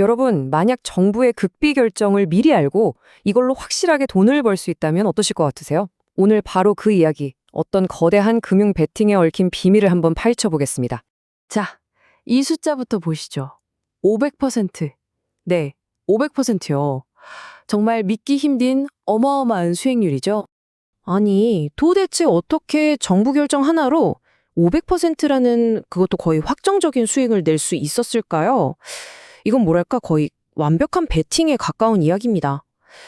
여러분, 만약 정부의 극비 결정을 미리 알고 이걸로 확실하게 돈을 벌 수 있다면 어떠실 것 같으세요? 오늘 바로 그 이야기, 어떤 거대한 금융 베팅에 얽힌 비밀을 한번 파헤쳐 보겠습니다. 자, 이 숫자부터 보시죠. 500%. 네, 500%요. 정말 믿기 힘든 어마어마한 수익률이죠. 아니, 도대체 어떻게 정부 결정 하나로 500%라는 그것도 거의 확정적인 수익을 낼 수 있었을까요? 이건 뭐랄까 거의 완벽한 베팅에 가까운 이야기입니다.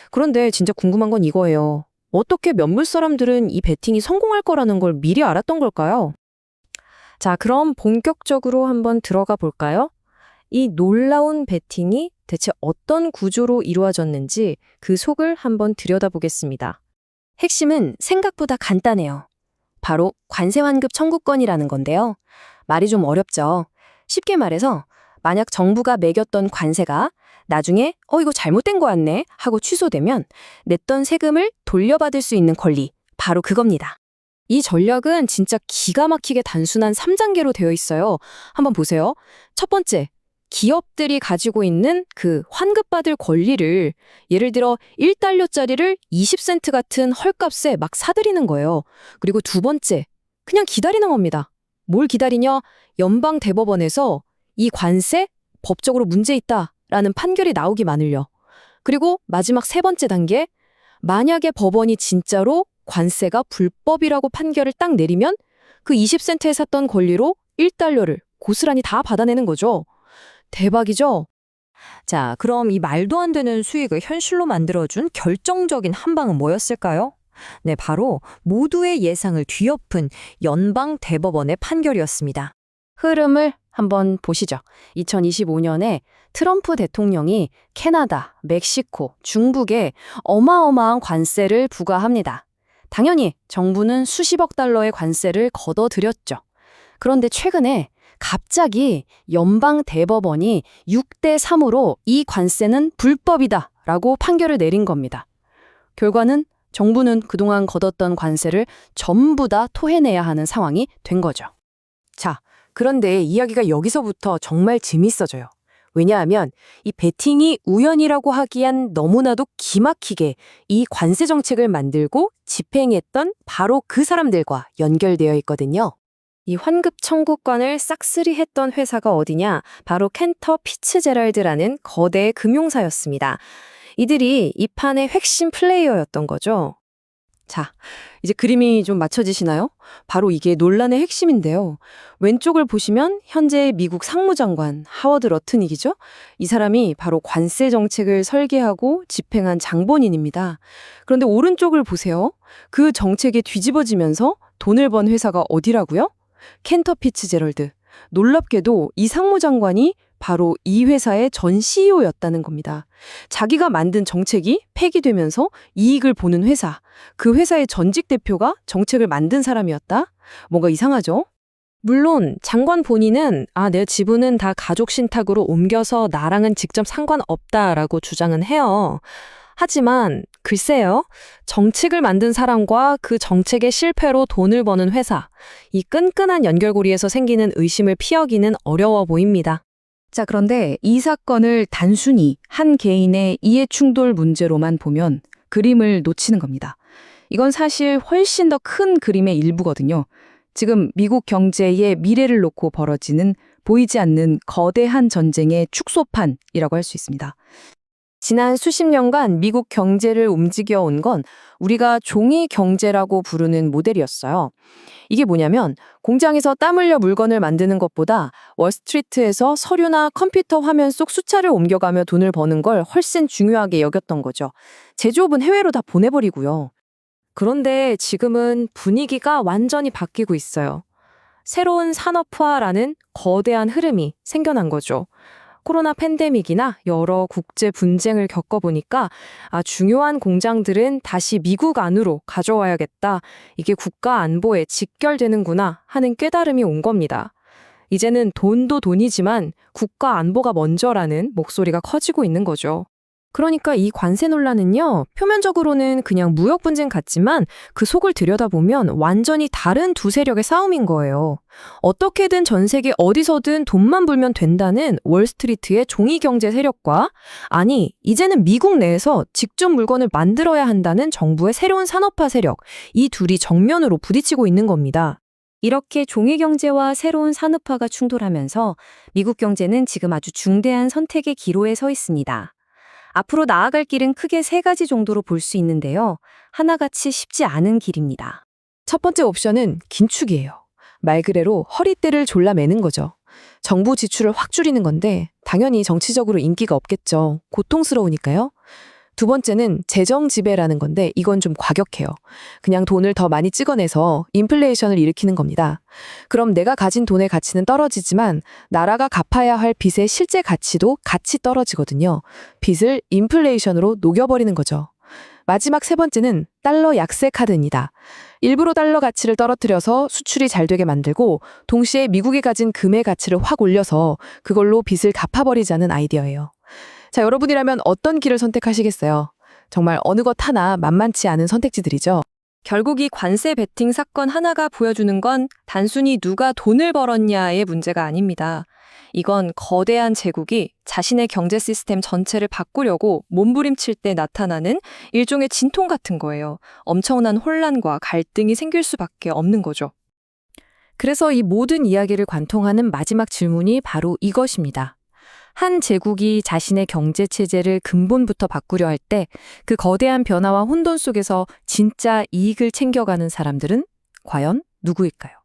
그런데 진짜 궁금한 건 이거예요. 어떻게 몇몇 사람들은 이 베팅이 성공할 거라는 걸 미리 알았던 걸까요? 자, 그럼 본격적으로 한번 들어가 볼까요? 이 놀라운 베팅이 대체 어떤 구조로 이루어졌는지 그 속을 한번 들여다보겠습니다. 핵심은 생각보다 간단해요. 바로 관세 환급 청구권이라는 건데요. 말이 좀 어렵죠. 쉽게 말해서 만약 정부가 매겼던 관세가 나중에 이거 잘못된 거였네 하고 취소되면 냈던 세금을 돌려받을 수 있는 권리, 바로 그겁니다. 이 전략은 진짜 기가 막히게 단순한 3단계로 되어 있어요. 한번 보세요. 첫 번째, 기업들이 가지고 있는 그 환급받을 권리를 예를 들어 1달러짜리를 20센트 같은 헐값에 막 사들이는 거예요. 그리고 두 번째, 그냥 기다리는 겁니다. 뭘 기다리냐? 연방 대법원에서 이 관세 법적으로 문제 있다라는 판결이 나오기만을요. 그리고 마지막 세 번째 단계, 만약에 법원이 진짜로 관세가 불법이라고 판결을 딱 내리면 그 20센트에 샀던 권리로 1달러를 고스란히 다 받아내는 거죠. 대박이죠? 자, 그럼 이 말도 안 되는 수익을 현실로 만들어준 결정적인 한 방은 뭐였을까요? 네, 바로 모두의 예상을 뒤엎은 연방 대법원의 판결이었습니다. 흐름을 한번 보시죠. 2025년에 트럼프 대통령이 캐나다, 멕시코, 중국에 어마어마한 관세를 부과합니다. 당연히 정부는 수십억 달러의 관세를 걷어들였죠. 그런데 최근에 갑자기 연방 대법원이 6대 3으로 이 관세는 불법이다라고 판결을 내린 겁니다. 결과는 정부는 그동안 걷었던 관세를 전부 다 토해내야 하는 상황이 된 거죠. 자, 그런데 이야기가 여기서부터 정말 재밌어져요. 왜냐하면 이 베팅이 우연이라고 하기엔 너무나도 기막히게 이 관세 정책을 만들고 집행했던 바로 그 사람들과 연결되어 있거든요. 이 환급 청구권을 싹쓸이 했던 회사가 어디냐? 바로 켄터 피츠제럴드라는 거대 금융사였습니다. 이들이 이 판의 핵심 플레이어였던 거죠. 자, 이제 그림이 좀 맞춰지시나요? 바로 이게 논란의 핵심인데요. 왼쪽을 보시면 현재 미국 상무장관 하워드 러트닉이죠? 이 사람이 바로 관세 정책을 설계하고 집행한 장본인입니다. 그런데 오른쪽을 보세요. 그 정책이 뒤집어지면서 돈을 번 회사가 어디라고요? 켄터 피츠제럴드. 놀랍게도 이 상무장관이 바로 이 회사의 전 CEO였다는 겁니다. 자기가 만든 정책이 폐기되면서 이익을 보는 회사, 그 회사의 전직 대표가 정책을 만든 사람이었다? 뭔가 이상하죠? 물론 장관 본인은 내 지분은 다 가족 신탁으로 옮겨서 나랑은 직접 상관없다라고 주장은 해요. 하지만 글쎄요, 정책을 만든 사람과 그 정책의 실패로 돈을 버는 회사, 이 끈끈한 연결고리에서 생기는 의심을 피하기는 어려워 보입니다. 자, 그런데 이 사건을 단순히 한 개인의 이해충돌 문제로만 보면 그림을 놓치는 겁니다. 이건 사실 훨씬 더 큰 그림의 일부거든요. 지금 미국 경제의 미래를 놓고 벌어지는 보이지 않는 거대한 전쟁의 축소판이라고 할 수 있습니다. 지난 수십 년간 미국 경제를 움직여온 건 우리가 종이 경제라고 부르는 모델이었어요. 이게 뭐냐면 공장에서 땀 흘려 물건을 만드는 것보다 월스트리트에서 서류나 컴퓨터 화면 속 숫자를 옮겨가며 돈을 버는 걸 훨씬 중요하게 여겼던 거죠. 제조업은 해외로 다 보내버리고요. 그런데 지금은 분위기가 완전히 바뀌고 있어요. 새로운 산업화라는 거대한 흐름이 생겨난 거죠. 코로나 팬데믹이나 여러 국제 분쟁을 겪어보니까 중요한 공장들은 다시 미국 안으로 가져와야겠다. 이게 국가 안보에 직결되는구나 하는 깨달음이 온 겁니다. 이제는 돈도 돈이지만 국가 안보가 먼저라는 목소리가 커지고 있는 거죠. 그러니까 이 관세 논란은요, 표면적으로는 그냥 무역 분쟁 같지만 그 속을 들여다보면 완전히 다른 두 세력의 싸움인 거예요. 어떻게든 전 세계 어디서든 돈만 불면 된다는 월스트리트의 종이 경제 세력과, 아니, 이제는 미국 내에서 직접 물건을 만들어야 한다는 정부의 새로운 산업화 세력, 이 둘이 정면으로 부딪히고 있는 겁니다. 이렇게 종이 경제와 새로운 산업화가 충돌하면서 미국 경제는 지금 아주 중대한 선택의 기로에 서 있습니다. 앞으로 나아갈 길은 크게 세 가지 정도로 볼 수 있는데요. 하나같이 쉽지 않은 길입니다. 첫 번째 옵션은 긴축이에요. 말 그대로 허리띠를 졸라매는 거죠. 정부 지출을 확 줄이는 건데 당연히 정치적으로 인기가 없겠죠. 고통스러우니까요. 두 번째는 재정 지배라는 건데 이건 좀 과격해요. 그냥 돈을 더 많이 찍어내서 인플레이션을 일으키는 겁니다. 그럼 내가 가진 돈의 가치는 떨어지지만 나라가 갚아야 할 빚의 실제 가치도 같이 떨어지거든요. 빚을 인플레이션으로 녹여버리는 거죠. 마지막 세 번째는 달러 약세 카드입니다. 일부러 달러 가치를 떨어뜨려서 수출이 잘 되게 만들고 동시에 미국이 가진 금의 가치를 확 올려서 그걸로 빚을 갚아버리자는 아이디어예요. 자, 여러분이라면 어떤 길을 선택하시겠어요? 정말 어느 것 하나 만만치 않은 선택지들이죠. 결국 이 관세 베팅 사건 하나가 보여주는 건 단순히 누가 돈을 벌었냐의 문제가 아닙니다. 이건 거대한 제국이 자신의 경제 시스템 전체를 바꾸려고 몸부림칠 때 나타나는 일종의 진통 같은 거예요. 엄청난 혼란과 갈등이 생길 수밖에 없는 거죠. 그래서 이 모든 이야기를 관통하는 마지막 질문이 바로 이것입니다. 한 제국이 자신의 경제 체제를 근본부터 바꾸려 할 때 그 거대한 변화와 혼돈 속에서 진짜 이익을 챙겨가는 사람들은 과연 누구일까요?